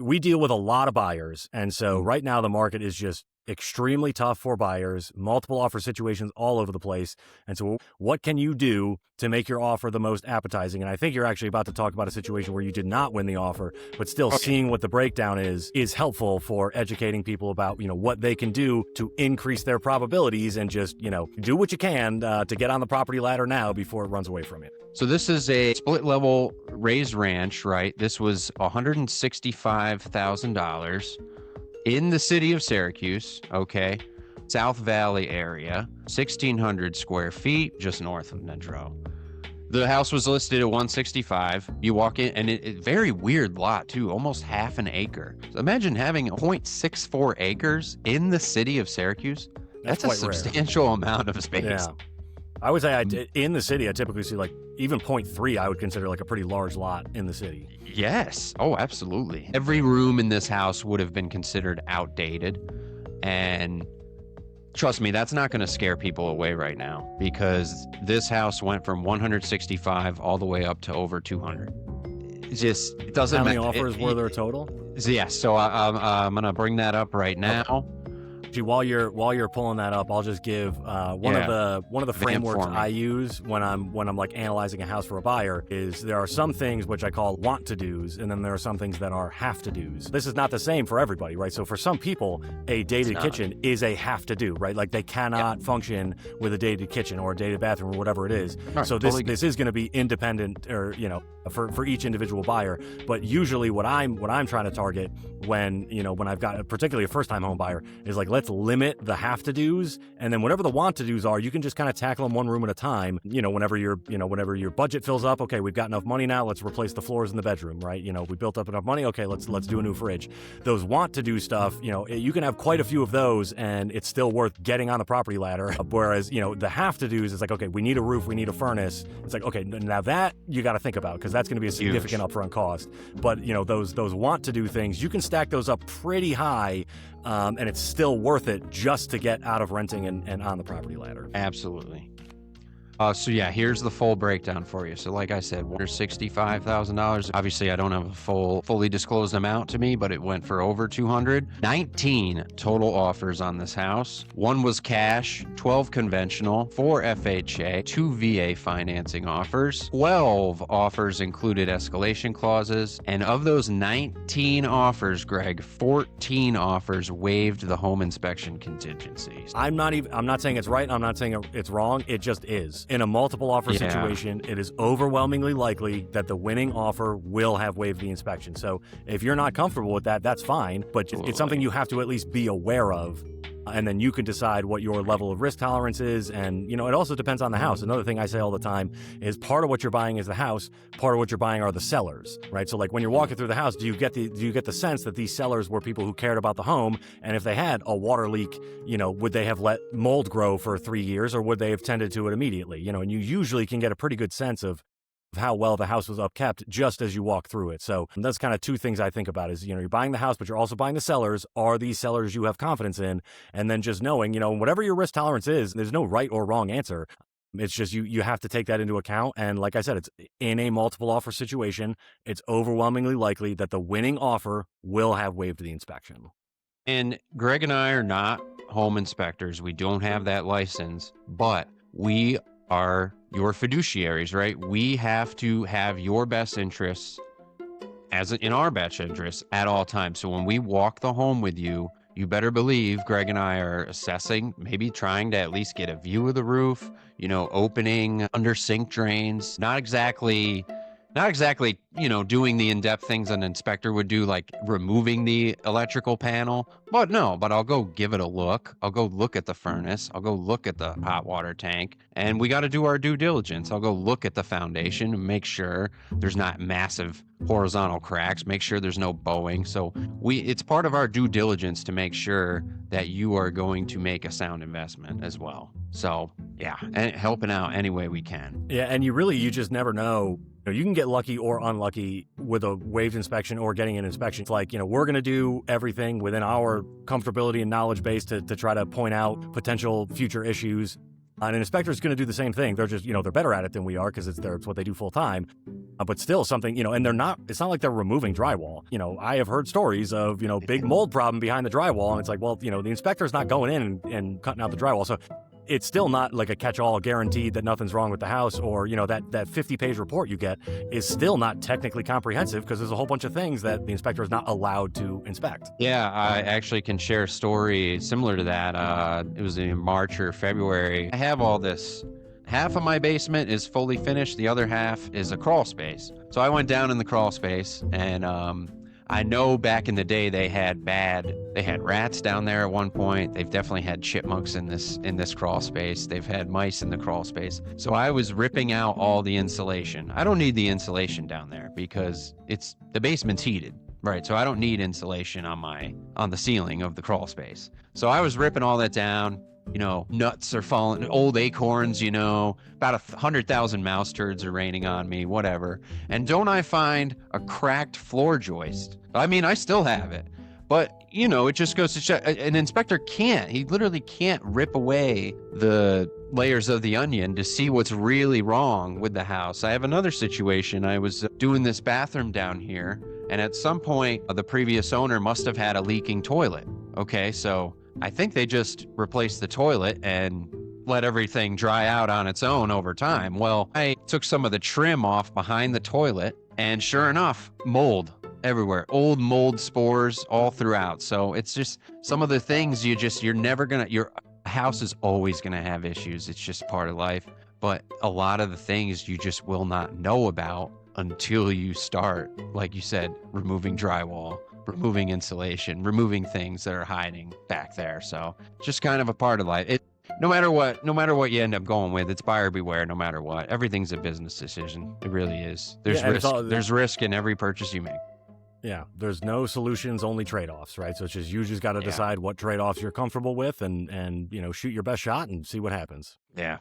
we deal with a lot of buyers. And so right now the market is just extremely tough for buyers, multiple offer situations all over the place. And so what can you do to make your offer the most appetizing? And I think you're actually about to talk about a situation where you did not win the offer, but still seeing what the breakdown is helpful for educating people about, what they can do to increase their probabilities and just, do what you can to get on the property ladder now before it runs away from you. So this is a split level raised ranch, right? This was $165,000 in the city of Syracuse, okay? South Valley area, 1,600 square feet, just north of Nedrow. The house was listed at 165. You walk in, and it very weird lot too, almost half an acre. So imagine having 0.64 acres in the city of Syracuse. That's a substantial amount of space. Yeah. I would say in the city, I typically see like even 0.3, I would consider like a pretty large lot in the city. Yes. Oh, absolutely. Every room in this house would have been considered outdated. And trust me, that's not going to scare people away right now, because this house went from 165 all the way up to over 200. It doesn't matter. How many offers were there total? Yes. So I'm going to bring that up right now. Okay. While you're pulling that up, I'll just give one of the frameworks I use when I'm like analyzing a house for a buyer is there are some things which I call want to do's, and then there are some things that are have to do's. This is not the same for everybody, right? So for some people, a dated kitchen is a have to do, right? Like they cannot function with a dated kitchen or a dated bathroom or whatever it is. Right, so this is going to be independent, or for each individual buyer. But usually what I'm trying to target when I've got particularly a first time home buyer is like, let's limit the have to do's, and then whatever the want to do's are, you can just kind of tackle them one room at a time. Whenever your budget fills up, okay, we've got enough money now, let's replace the floors in the bedroom, right? We built up enough money, okay, let's do a new fridge. Those want to do stuff, you can have quite a few of those and it's still worth getting on the property ladder. Whereas, the have to do's is like, okay, we need a roof, we need a furnace. It's like, okay, now that you got to think about, because that's going to be a significant upfront cost. But those want to do things, you can stack those up pretty high. And it's still worth it just to get out of renting and on the property ladder. Absolutely. So yeah, here's the full breakdown for you. So like I said, $165,000. Obviously, I don't have a fully disclosed amount to me, but it went for over 200. 19 total offers on this house. 1 was cash, 12 conventional, 4 FHA, 2 VA financing offers. 12 offers included escalation clauses. And of those 19 offers, Greg, 14 offers waived the home inspection contingencies. I'm not saying it's right. I'm not saying it's wrong. It just is. In a multiple offer situation, it is overwhelmingly likely that the winning offer will have waived the inspection. So if you're not comfortable with that, that's fine, but it's something you have to at least be aware of. And then you can decide what your level of risk tolerance is. And, it also depends on the house. Another thing I say all the time is part of what you're buying is the house. Part of what you're buying are the sellers, right? So like when you're walking through the house, do you get the sense that these sellers were people who cared about the home? And if they had a water leak, would they have let mold grow for 3 years, or would they have tended to it immediately? And you usually can get a pretty good sense of how well the house was upkept just as you walk through it. So that's kind of two things I think about is, you're buying the house, but you're also buying the sellers. Are these sellers you have confidence in? And then just knowing, whatever your risk tolerance is, there's no right or wrong answer. It's just you have to take that into account. And like I said, it's in a multiple offer situation, it's overwhelmingly likely that the winning offer will have waived the inspection. And Greg and I are not home inspectors. We don't have that license, but we are your fiduciaries, right? We have to have your best interests in our best interests at all times. So when we walk the home with you, you better believe Greg and I are assessing, maybe trying to at least get a view of the roof, opening under sink drains, not exactly, doing the in-depth things an inspector would do, like removing the electrical panel. But I'll go give it a look. I'll go look at the furnace. I'll go look at the hot water tank. And we got to do our due diligence. I'll go look at the foundation and make sure there's not massive horizontal cracks, make sure there's no bowing. So it's part of our due diligence to make sure that you are going to make a sound investment as well. So yeah, and helping out any way we can. Yeah, and you just never know. You can get lucky or unlucky with a waived inspection or getting an inspection. It's like, we're going to do everything within our comfortability and knowledge base to try to point out potential future issues. An inspector is going to do the same thing. They're just, they're better at it than we are because it's what they do full time. But still something, and it's not like they're removing drywall. I have heard stories of, big mold problem behind the drywall. And it's like, well, the inspector's not going in and cutting out the drywall. So it's still not like a catch-all guaranteed that nothing's wrong with the house, or, that 50-page report you get is still not technically comprehensive because there's a whole bunch of things that the inspector is not allowed to inspect. Yeah, I actually can share a story similar to that. It was in March or February. I have all this. Half of my basement is fully finished. The other half is a crawl space. So I went down in the crawl space, and I know back in the day they had rats down there at one point. They've definitely had chipmunks in this crawl space. They've had mice in the crawl space. So I was ripping out all the insulation. I don't need the insulation down there because the basement's heated, right? So I don't need insulation on the ceiling of the crawl space. So I was ripping all that down. Nuts are falling, old acorns, about 100,000 mouse turds are raining on me, whatever. And don't I find a cracked floor joist? I mean, I still have it, but it just goes to show an inspector he literally can't rip away the layers of the onion to see what's really wrong with the house. I have another situation. I was doing this bathroom down here, and at some point, the previous owner must have had a leaking toilet. Okay, so I think they just replaced the toilet and let everything dry out on its own over time. Well, I took some of the trim off behind the toilet, and sure enough, mold everywhere. Old mold spores all throughout. So it's just some of the things your house is always going to have issues. It's just part of life. But a lot of the things you just will not know about until you start, like you said, removing drywall, removing insulation, removing things that are hiding back there. So just kind of a part of life. No matter what you end up going with, it's buyer beware. No matter what, everything's a business decision. It really is. There's risk. There's risk in every purchase you make. Yeah, there's no solutions, only trade-offs, right? So it's just you just got to decide what trade-offs you're comfortable with, and shoot your best shot and see what happens. Yeah,